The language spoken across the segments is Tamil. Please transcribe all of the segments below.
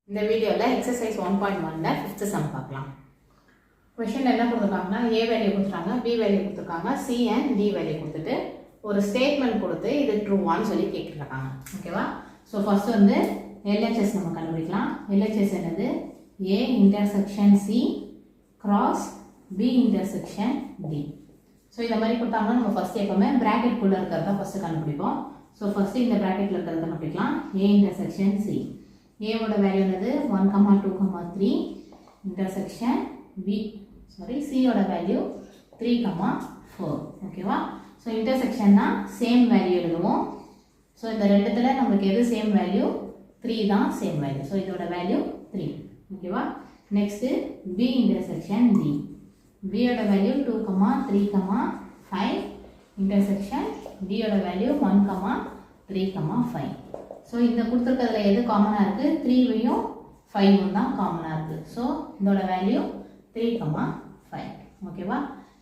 இந்த வீடியோவில் எக்ஸசைஸ் 1.1ல 5th சம் பார்க்கலாம். கொஷின் என்ன கொடுத்துருக்காங்கன்னா ஏ வேல்யூ கொடுத்துருக்காங்க, பி வேல்யூ கொடுத்துருக்காங்க, சி அண்ட் டி வேல்யூ கொடுத்துட்டு ஒரு ஸ்டேட்மெண்ட் கொடுத்து இது ட்ரூவான்னு சொல்லி கேட்டுருக்காங்க. ஓகேவா? ஸோ ஃபர்ஸ்ட் வந்து எல்ஹெச்எஸ் நம்ம கண்டுபிடிக்கலாம். எல்ஹெச்எஸ் என்னது? A intersection C cross B intersection D. So இந்த மாதிரி கொடுத்தாங்கன்னா நம்ம ஃபர்ஸ்ட் எப்பவுமே ப்ராக்கெட்குள்ளே இருக்கிறத ஃபர்ஸ்ட் கண்டுபிடிப்போம். ஸோ ஃபர்ஸ்ட் இந்த ப்ராக்கெட்டில் இருக்கிறத கண்டுபிடிக்கலாம். ஏ இன்டர்செக்ஷன் சி. ஏவோட வேல்யூ என்னது? 1, 2, 3 இன்டர்செக்ஷன் பி சியோட வேல்யூ 3, 4. ஓகேவா? ஸோ இன்டர்செக்ஷன்னா சேம் வேல்யூ எழுதுவோம். ஸோ இந்த ரெண்டுத்தில் நம்மளுக்கு எது சேம் வேல்யூ? 3 தான் சேம் வேல்யூ. ஸோ இதோட வேல்யூ 3. ஓகேவா? Next B intersection D. பியோட வேல்யூ 2, 3, 5 இன்டர்செக்ஷன் டியோட வேல்யூ 1, 3, 5. ஸோ இந்த கொடுத்துருக்கிறதுல எது காமனாக இருக்குது? 3வையும் 5ம் தான் காமனாக இருக்குது. ஸோ இதோட வேல்யூ 3, 5. ஓகேவா?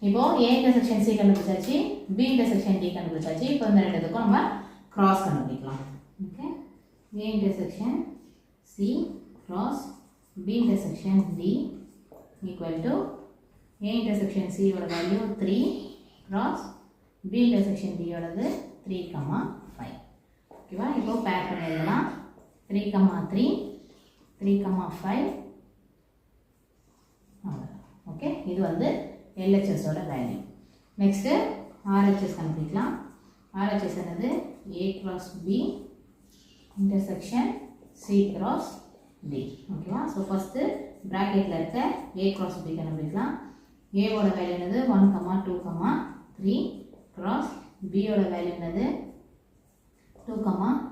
இப்போது ஏ இன்டர்செக்ஷன் சி கண்டுபிடிச்சாச்சு, பி இன்டர்செக்ஷன் டி கண்டுபிடிச்சாச்சு. இப்போ இந்த ரெண்டுத்துக்கும் நம்ம கிராஸ் கண்டுபிடிக்கலாம். Okay, A intersection C cross B intersection D equal to A intersection சியோட வேல்யூ 3 கிராஸ் பி இன்டர்செக்ஷன் டியோடது 3, 5. ஓகேவா? இப்போ பேர் பண்ணி எழுதலாம். 3, 3, 3, 5. ஓகே, இது வந்து எல்ஹெச்எஸோட வேல்யூ. நெக்ஸ்ட்டு ஆர்ஹெச்எஸ் கண்டுபிடிக்கலாம். ஆர்ஹெச்எஸ் என்னது? A cross B intersection C cross D. ஓகேவா? ஸோ ஃபஸ்ட்டு ப்ராக்கெட்டில் இருக்க ஏ கிராஸ் பி கண்டுபிடிக்கலாம். ஏவோட வேல்யூ என்னது? 1, 2, 3 கிராஸ் பியோட வேல்யூ என்னது? 2,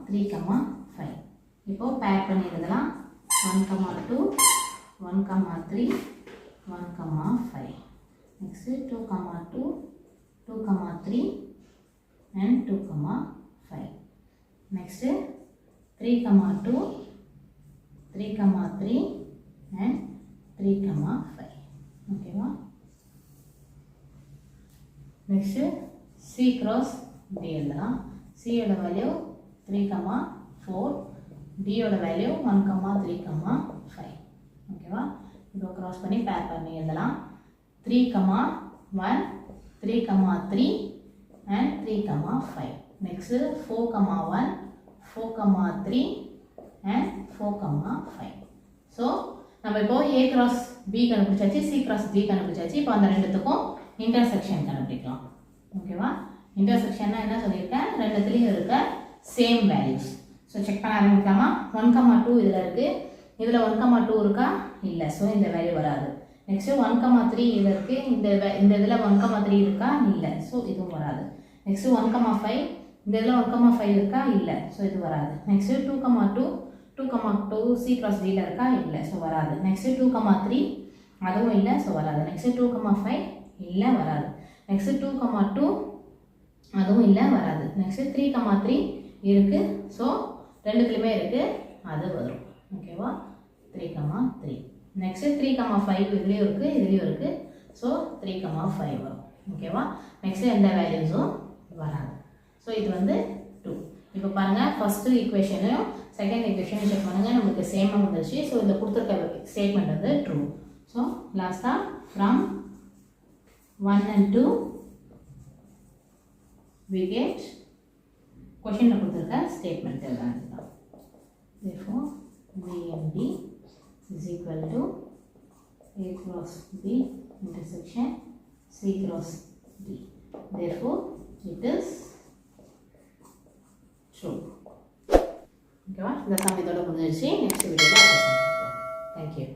3, 5. இப்போது பேர் பண்ணி எழுதலாம். 1, 2, 1, 3, 1, 5. Next 2, 2, 2, 3 and 2, 5. Next 3, 2, 3, 3 and 3, 5. ஓகேவா? நெக்ஸ்ட்டு சி கிராஸ் டி எழுதலாம். சியோட வேல்யூ 3, 4, டியோட வேல்யூ 1, 3, 5. ஓகேவா? இப்போ கிராஸ் பண்ணி பேர் பண்ணி எழுதலாம். 3, 1, 3, 3 and 3, 5. Next 4, 1, 4, 3 and 4, 5. ஸோ நம்ம இப்போ ஏ கிராஸ் பி கண்டுபிடிச்சாச்சு, சி கிராஸ் டி கண்டுபிடிச்சாச்சு. இப்போ அந்த ரெண்டுத்துக்கும் இன்டர்செக்ஷன் கண்டுபிடிக்கலாம். ஓகேவா? இன்டர்செக்ஷன்னா என்ன சொல்லியிருக்கேன்? ரெண்டுத்துலேயும் இருக்க சேம் வேல்யூஸ். ஸோ செக் பண்ண ஆரம்பிக்கலாமா? 1, 2 இதில் இருக்குது, இதில் 1, 2 இருக்கா? இல்லை. ஸோ இந்த வேல்யூ வராது. நெக்ஸ்ட்டு 1, 3 இதில் இருக்குது, இந்த இதில் 1, 3 இருக்கா? இல்லை. ஸோ இதுவும் வராது. நெக்ஸ்ட்டு 1, 5 இந்த இதில் 1, 5 இருக்கா? இல்லை. ஸோ இது வராது. நெக்ஸ்ட்டு 2, 2 சி கிராஸ் டியில் இருக்கா? இல்லை. ஸோ வராது. நெக்ஸ்ட்டு 2, 3 அதுவும் இல்லை. ஸோ வராது. நெக்ஸ்ட்டு 2, 5 இல்லை, வராது. நெக்ஸ்ட்டு 2, 2 அதுவும் இல்லை, வராது. நெக்ஸ்ட்டு 3, 3 இருக்குது. ஸோ ரெண்டுத்துலையுமே இருக்குது, அது வரும். ஓகேவா? 3, 3. நெக்ஸ்ட்டு 3, 5 இதுலேயும் இருக்குது, இதுலேயும் இருக்குது. ஸோ 3, 5 வரும். ஓகேவா? நெக்ஸ்ட்டு எந்த வேல்யூஸும் வராது. ஸோ இது வந்து 2. இப்போ பாருங்கள், ஃபஸ்ட்டு ஈக்குவேஷனையும் செகண்ட் ஈக்குவேஷனையும் செக் பண்ணுங்கள். நமக்கு சேமாக வந்துருச்சு. ஸோ இந்த கொடுத்துருக்க ஸ்டேட்மெண்ட் வந்து ட்ரூ. ஸோ லாஸ்ட்டாக from 1 and 2 we get question கொடுத்திருக்க statement எழுதலாம். Therefore B and D is equal to A cross B intersection C cross D. Therefore it is true. ஓகேவா? இந்த சம் இதோட முடிஞ்சிருச்சு. நெக்ஸ்ட் வீடியோவில் பார்க்கலாம். Thank you.